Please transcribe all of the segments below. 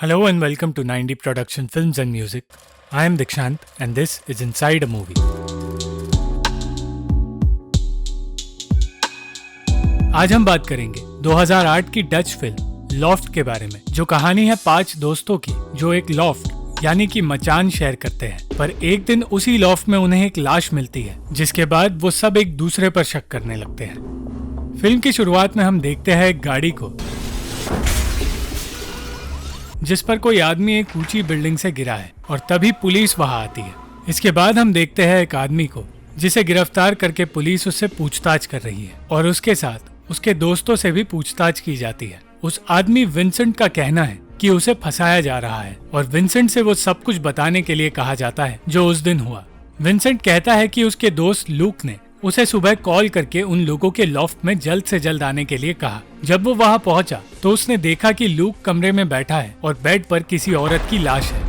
Hello and welcome to 90 Production Films and Music. I am Dikshant and this is Inside a Movie. आज हम बात करेंगे 2008 की Dutch film loft के बारे में, जो कहानी है 5 दोस्तों की जो एक लॉफ्ट यानी कि मचान शेयर करते हैं। पर एक दिन उसी लॉफ्ट में उन्हें एक लाश मिलती है, जिसके बाद वो सब एक दूसरे पर शक करने लगते हैं। फिल्म की शुरुआत में हम देखते हैं एक गाड़ी को जिस पर कोई आदमी एक ऊंची बिल्डिंग से गिरा है और तभी पुलिस वहां आती है। इसके बाद हम देखते हैं एक आदमी को जिसे गिरफ्तार करके पुलिस उससे पूछताछ कर रही है और उसके साथ उसके दोस्तों से भी पूछताछ की जाती है। उस आदमी विंसेंट का कहना है कि उसे फंसाया जा रहा है और विंसेंट से वो सब कुछ बताने के लिए कहा जाता है जो उस दिन हुआ। विंसेंट कहता है कि उसके दोस्त लूक ने उसे सुबह कॉल करके उन लोगों के लॉफ्ट में जल्द से जल्द आने के लिए कहा। जब वो वहां पहुंचा तो उसने देखा कि लूक कमरे में बैठा है और बेड पर किसी औरत की लाश है।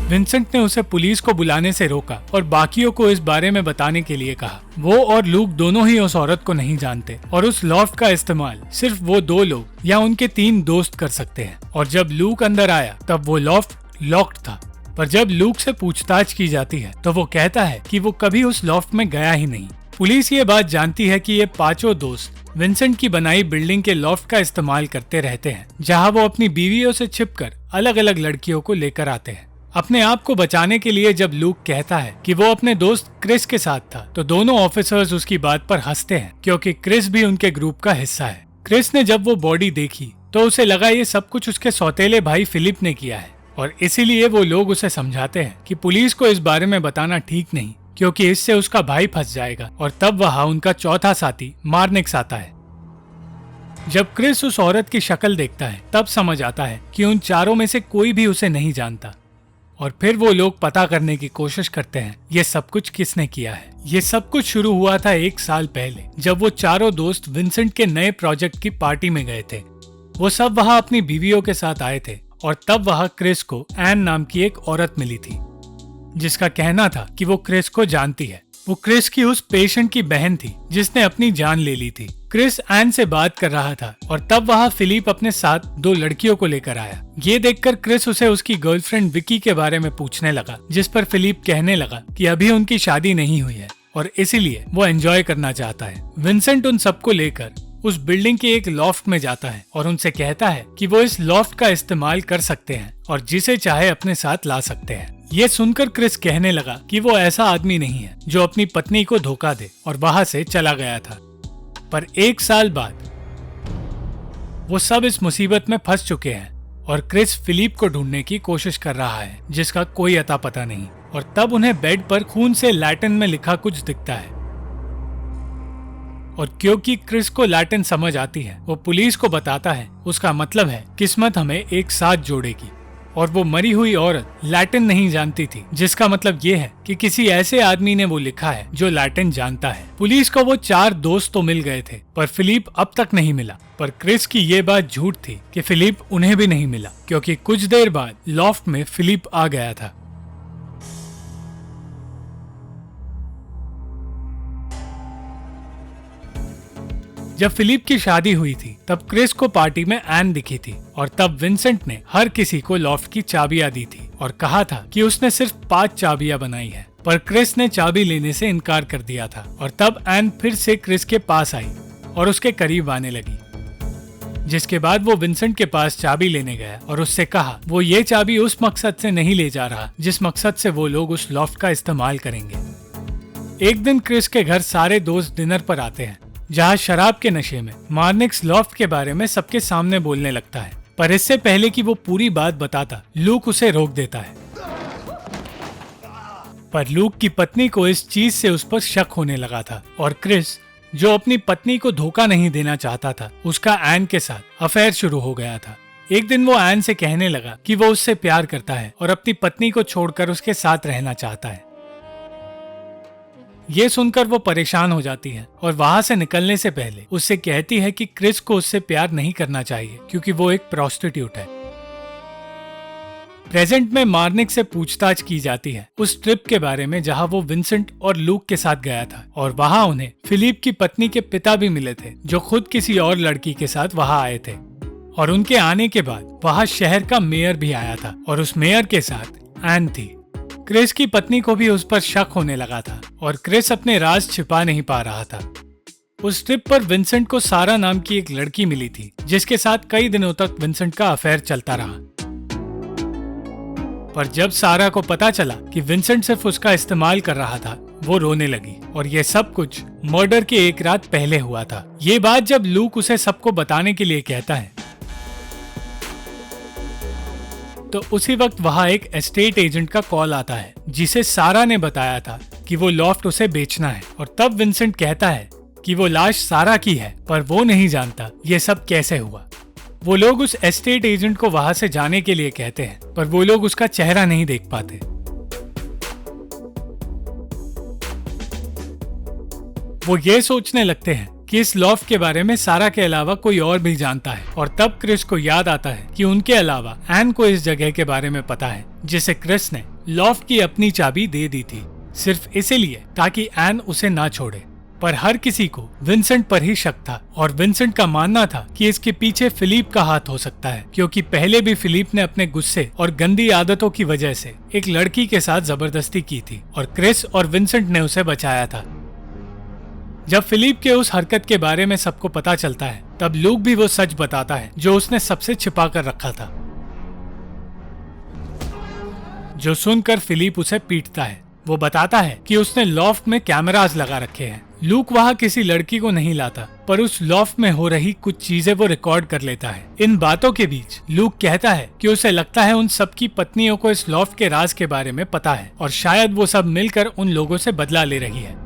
विंसेंट ने उसे पुलिस को बुलाने से रोका और बाकियों को इस बारे में बताने के लिए कहा। वो और लूक दोनों ही उस औरत को नहीं जानते और उस लॉफ्ट का इस्तेमाल सिर्फ वो 2 लोग या उनके 3 दोस्त कर सकते हैं। और जब लूक अंदर आया तब वो लॉफ्ट लॉक्ड था। पर जब लूक से पूछताछ की जाती है तो वो कहता है कि वो कभी उस लॉफ्ट में गया ही नहीं। पुलिस ये बात जानती है कि ये 5 दोस्त विंसेंट की बनाई बिल्डिंग के लॉफ्ट का इस्तेमाल करते रहते हैं, जहां वो अपनी बीवियों से छिपकर अलग अलग लड़कियों को लेकर आते हैं। अपने आप को बचाने के लिए जब लूक कहता है कि वो अपने दोस्त क्रिस के साथ था तो दोनों ऑफिसर्स उसकी बात पर हंसते हैं, क्योंकि क्रिस भी उनके ग्रुप का हिस्सा है। क्रिस ने जब वो बॉडी देखी तो उसे लगा ये सब कुछ उसके सौतेले भाई फिलिप ने किया है और इसीलिए वो लोग उसे समझाते हैं कि पुलिस को इस बारे में बताना ठीक नहीं, क्योंकि इससे उसका भाई फंस जाएगा। और तब वहां उनका चौथा साथी मार्निक्स आता है। जब क्रिस उस औरत की शक्ल देखता है तब समझ आता है कि उन चारों में से कोई भी उसे नहीं जानता। और फिर वो लोग पता करने की कोशिश करते हैं ये सब कुछ किसने किया है। ये सब कुछ शुरू हुआ था 1 साल पहले, जब वो चारों दोस्त विंसेंट के नए प्रोजेक्ट की पार्टी में गए थे। वो सब वहां अपनी बीवियों के साथ आए थे और तब वहां क्रिस को एन नाम की एक औरत मिली थी, जिसका कहना था कि वो क्रिस को जानती है। वो क्रिस की उस पेशेंट की बहन थी जिसने अपनी जान ले ली थी। क्रिस एन से बात कर रहा था और तब वहां फिलिप अपने साथ 2 लड़कियों को लेकर आया। ये देखकर क्रिस उसे उसकी गर्लफ्रेंड विकी के बारे में पूछने लगा, जिस पर फिलिप कहने लगा कि अभी उनकी शादी नहीं हुई है और इसीलिए वो एंजॉय करना चाहता है। विंसेंट उन सबको लेकर उस बिल्डिंग के एक लॉफ्ट में जाता है और उनसे कहता है कि वो इस लॉफ्ट का इस्तेमाल कर सकते हैं और जिसे चाहे अपने साथ ला सकते हैं। ये सुनकर क्रिस कहने लगा कि वो ऐसा आदमी नहीं है जो अपनी पत्नी को धोखा दे, और वहां से चला गया था। पर 1 साल बाद वो सब इस मुसीबत में फंस चुके हैं और क्रिस फिलिप को ढूंढने की कोशिश कर रहा है, जिसका कोई अता पता नहीं। और तब उन्हें बेड पर खून से लैटिन में लिखा कुछ दिखता है और क्योंकि क्रिस को लैटिन समझ आती है वो पुलिस को बताता है उसका मतलब है किस्मत हमें एक साथ जोड़ेगी। और वो मरी हुई औरत लैटिन नहीं जानती थी, जिसका मतलब ये है कि किसी ऐसे आदमी ने वो लिखा है जो लैटिन जानता है। पुलिस को वो 4 दोस्त तो मिल गए थे पर फिलिप अब तक नहीं मिला। पर क्रिस की ये बात झूठ थी कि फिलिप उन्हें भी नहीं मिला, क्योंकि कुछ देर बाद लॉफ्ट में फिलिप आ गया था। जब फिलिप की शादी हुई थी तब क्रिस को पार्टी में एन दिखी थी और तब विंसेंट ने हर किसी को लॉफ्ट की चाबियां दी थी और कहा था कि उसने सिर्फ 5 चाबियां बनाई है। पर क्रिस ने चाबी लेने से इनकार कर दिया था और तब एन फिर से क्रिस के पास आई और उसके करीब आने लगी, जिसके बाद वो विंसेंट के पास चाबी लेने गया और उससे कहा वो ये चाबी उस मकसद से नहीं ले जा रहा जिस मकसद से वो लोग उस लॉफ्ट का इस्तेमाल करेंगे। एक दिन क्रिस के घर सारे दोस्त डिनर पर आते हैं, जहाँ शराब के नशे में मार्निक्स लॉफ्ट के बारे में सबके सामने बोलने लगता है। पर इससे पहले कि वो पूरी बात बताता लूक उसे रोक देता है। पर लूक की पत्नी को इस चीज से उस पर शक होने लगा था और क्रिस, जो अपनी पत्नी को धोखा नहीं देना चाहता था, उसका एन के साथ अफेयर शुरू हो गया था। एक दिन वो एन से कहने लगा कि वो उससे प्यार करता है और अपनी पत्नी को छोड़कर उसके साथ रहना चाहता है। ये सुनकर वो परेशान हो जाती है और वहां से निकलने से पहले उससे कहती है कि क्रिस को उससे प्यार नहीं करना चाहिए क्योंकि वो एक प्रोस्टिट्यूट है। प्रेजेंट में मार्निक से पूछताछ की जाती है उस ट्रिप के बारे में जहां वो विंसेंट और लूक के साथ गया था और वहां उन्हें फिलिप की पत्नी के पिता भी मिले थे जो खुद किसी और लड़की के साथ वहां आए थे। और उनके आने के बाद वहाँ शहर का मेयर भी आया था और उस मेयर के साथ एन थी। क्रिस की पत्नी को भी उस पर शक होने लगा था और क्रिस अपने राज छिपा नहीं पा रहा था। उस ट्रिप पर विंसेंट को सारा नाम की एक लड़की मिली थी जिसके साथ कई दिनों तक विंसेंट का अफेयर चलता रहा। पर जब सारा को पता चला कि विंसेंट सिर्फ उसका इस्तेमाल कर रहा था, वो रोने लगी और ये सब कुछ मर्डर के एक रात पहले हुआ था। ये बात जब लूक उसे सबको बताने के लिए कहता है तो उसी वक्त वहाँ एक एस्टेट एजेंट का कॉल आता है जिसे सारा ने बताया था कि वो लॉफ्ट उसे बेचना है। और तब विंसेंट कहता है कि वो लाश सारा की है, पर वो नहीं जानता ये सब कैसे हुआ। वो लोग उस एस्टेट एजेंट को वहां से जाने के लिए कहते हैं, पर वो लोग उसका चेहरा नहीं देख पाते। वो ये सोचने लगते हैं कि इस लॉफ्ट के बारे में सारा के अलावा कोई और भी जानता है। और तब क्रिस को याद आता है कि उनके अलावा एन को इस जगह के बारे में पता है जिसे क्रिस ने लॉफ्ट की अपनी चाबी दे दी थी, सिर्फ इसीलिए ताकि एन उसे ना छोड़े। पर हर किसी को विंसेंट पर ही शक था और विंसेंट का मानना था कि इसके पीछे फिलिप का हाथ हो सकता है, क्योंकि पहले भी फिलिप ने अपने गुस्से और गंदी आदतों की वजह से एक लड़की के साथ जबरदस्ती की थी और क्रिस और विंसेंट ने उसे बचाया था। जब फिलिप के उस हरकत के बारे में सबको पता चलता है तब लूक भी वो सच बताता है जो उसने सबसे छिपा कर रखा था, जो सुनकर फिलिप उसे पीटता है। वो बताता है कि उसने लॉफ्ट में कैमरास लगा रखे हैं। लूक वहाँ किसी लड़की को नहीं लाता, पर उस लॉफ्ट में हो रही कुछ चीजें वो रिकॉर्ड कर लेता है। इन बातों के बीच लूक कहता है कि उसे लगता है उन सबकी पत्नियों को इस लॉफ्ट के राज के बारे में पता है और शायद वो सब मिलकर उन लोगों से बदला ले रही है।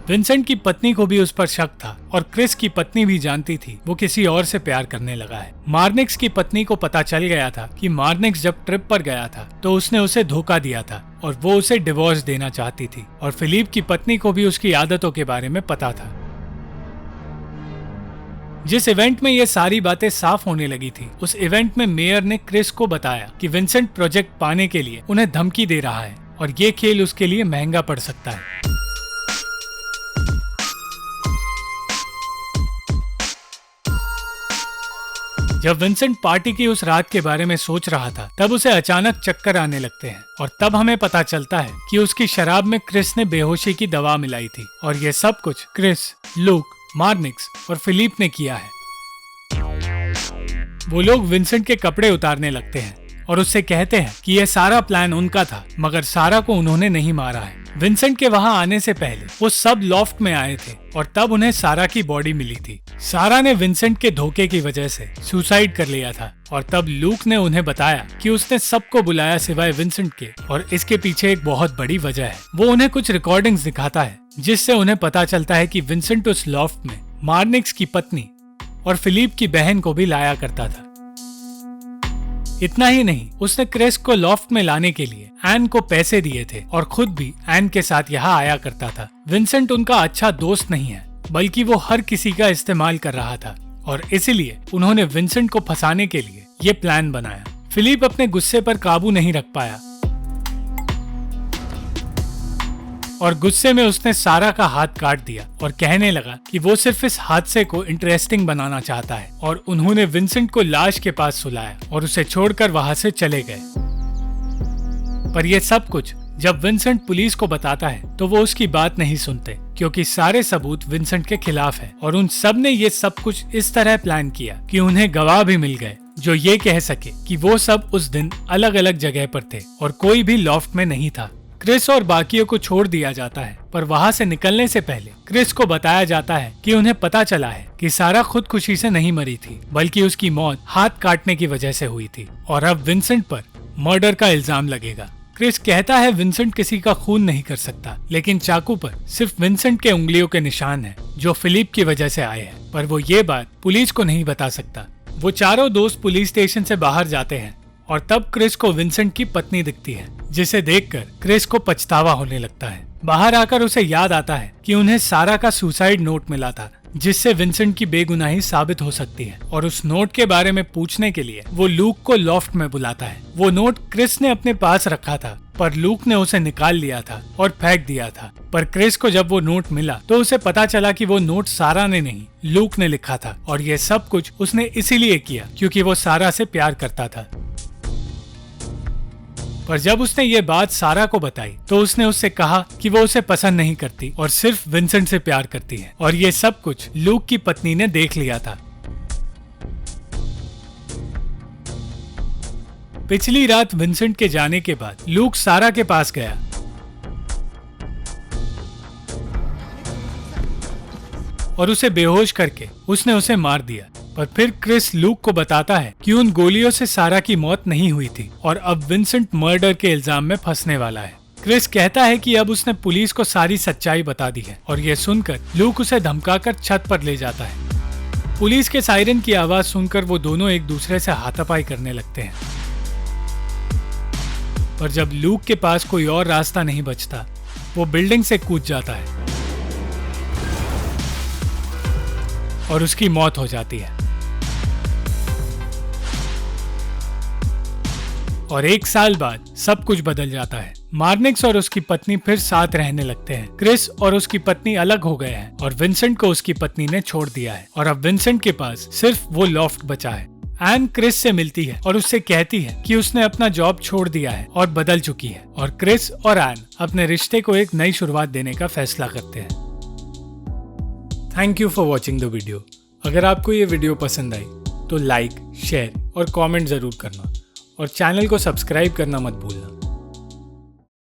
विंसेंट की पत्नी को भी उस पर शक था और क्रिस की पत्नी भी जानती थी वो किसी और से प्यार करने लगा है। मार्निक्स की पत्नी को पता चल गया था कि मार्निक्स जब ट्रिप पर गया था तो उसने उसे धोखा दिया था और वो उसे डिवोर्स देना चाहती थी। और फिलिप की पत्नी को भी उसकी आदतों के बारे में पता था। जिस इवेंट में ये सारी बातें साफ होने लगी थी, उस इवेंट में मेयर ने क्रिस को बताया कि विंसेंट प्रोजेक्ट पाने के लिए उन्हें धमकी दे रहा है और ये खेल उसके लिए महंगा पड़ सकता है। जब विंसेंट पार्टी की उस रात के बारे में सोच रहा था तब उसे अचानक चक्कर आने लगते हैं और तब हमें पता चलता है कि उसकी शराब में क्रिस ने बेहोशी की दवा मिलाई थी और ये सब कुछ क्रिस, लूक, मार्निक्स और फिलिप ने किया है। वो लोग विंसेंट के कपड़े उतारने लगते हैं और उससे कहते हैं कि यह सारा प्लान उनका था, मगर सारा को उन्होंने नहीं मारा है। विंसेंट के वहाँ आने से पहले वो सब लॉफ्ट में आए थे और तब उन्हें सारा की बॉडी मिली थी। सारा ने विंसेंट के धोखे की वजह से सुसाइड कर लिया था और तब लूक ने उन्हें बताया कि उसने सबको बुलाया सिवाय विंसेंट के और इसके पीछे एक बहुत बड़ी वजह है। वो उन्हें कुछ रिकॉर्डिंग्स दिखाता है जिससे उन्हें पता चलता है कि विंसेंट उस लॉफ्ट में मार्निक्स की पत्नी और फिलिप की बहन को भी लाया करता था। इतना ही नहीं, उसने क्रिस को लॉफ्ट में लाने के लिए एन को पैसे दिए थे और खुद भी एन के साथ यहाँ आया करता था। विंसेंट उनका अच्छा दोस्त नहीं है, बल्कि वो हर किसी का इस्तेमाल कर रहा था और इसीलिए उन्होंने विंसेंट को फंसाने के लिए ये प्लान बनाया। फिलिप अपने गुस्से पर काबू नहीं रख पाया और गुस्से में उसने सारा का हाथ काट दिया और कहने लगा कि वो सिर्फ इस हादसे को इंटरेस्टिंग बनाना चाहता है। और उन्होंने विंसेंट को लाश के पास सुलाया और उसे छोड़कर वहां से चले गए। पर यह सब कुछ जब विंसेंट पुलिस को बताता है तो वो उसकी बात नहीं सुनते, क्योंकि सारे सबूत विंसेंट के खिलाफ है और उन सब ने ये सब कुछ इस तरह प्लान किया कि उन्हें गवाह भी मिल गए जो ये कह सके कि वो सब उस दिन अलग अलग जगह पर थे और कोई भी लॉफ्ट में नहीं था। क्रिस और बाकियों को छोड़ दिया जाता है, पर वहाँ से निकलने से पहले क्रिस को बताया जाता है कि उन्हें पता चला है कि सारा खुदकुशी से नहीं मरी थी, बल्कि उसकी मौत हाथ काटने की वजह से हुई थी और अब विंसेंट पर मर्डर का इल्जाम लगेगा। क्रिस कहता है विंसेंट किसी का खून नहीं कर सकता, लेकिन चाकू पर सिर्फ विंसेंट के उंगलियों के निशान हैं, जो फिलिप की वजह से आए हैं। पर वो ये बात पुलिस को नहीं बता सकता। वो चारों दोस्त पुलिस स्टेशन से बाहर जाते हैं और तब क्रिस को विंसेंट की पत्नी दिखती है, जिसे देखकर क्रिस को पछतावा होने लगता है। बाहर आकर उसे याद आता है कि उन्हें सारा का सुसाइड नोट मिला था जिससे विंसेंट की बेगुनाही साबित हो सकती है, और उस नोट के बारे में पूछने के लिए वो लूक को लॉफ्ट में बुलाता है। वो नोट क्रिस ने अपने पास रखा था, पर लूक ने उसे निकाल लिया था और फेंक दिया था। पर क्रिस को जब वो नोट मिला तो उसे पता चला कि वो नोट सारा ने नहीं, लूक ने लिखा था, और ये सब कुछ उसने इसीलिए किया क्योंकि वो सारा से प्यार करता था। पर जब उसने ये बात सारा को बताई तो उसने उससे कहा कि वो उसे पसंद नहीं करती और सिर्फ विंसेंट से प्यार करती है, और ये सब कुछ लूक की पत्नी ने देख लिया था। पिछली रात विंसेंट के जाने के बाद लूक सारा के पास गया और उसे बेहोश करके उसने उसे मार दिया। पर फिर क्रिस लूक को बताता है कि उन गोलियों से सारा की मौत नहीं हुई थी और अब विंसेंट मर्डर के इल्जाम में फंसने वाला है। क्रिस कहता है कि अब उसने पुलिस को सारी सच्चाई बता दी है, और ये सुनकर लूक उसे धमकाकर छत पर ले जाता है। पुलिस के सायरन की आवाज सुनकर वो दोनों एक दूसरे से हाथापाई करने लगते हैं। पर जब लूक के पास कोई और रास्ता नहीं बचता, वो बिल्डिंग से कूद जाता है और उसकी मौत हो जाती है। और 1 साल बाद सब कुछ बदल जाता है। मार्निक्स और उसकी पत्नी फिर साथ रहने लगते हैं। क्रिस और उसकी पत्नी अलग हो गए हैं और विंसेंट को उसकी पत्नी ने छोड़ दिया है, और अब विंसेंट के पास सिर्फ वो लॉफ्ट बचा है। एन क्रिस से मिलती है और उससे कहती है कि उसने अपना जॉब छोड़ दिया है और बदल चुकी है, और क्रिस और एन अपने रिश्ते को एक नई शुरुआत देने का फैसला करते हैं। Thank you for watching the video. अगर आपको ये वीडियो पसंद आई तो लाइक, शेयर और कमेंट जरूर करना, और चैनल को सब्सक्राइब करना मत भूलना।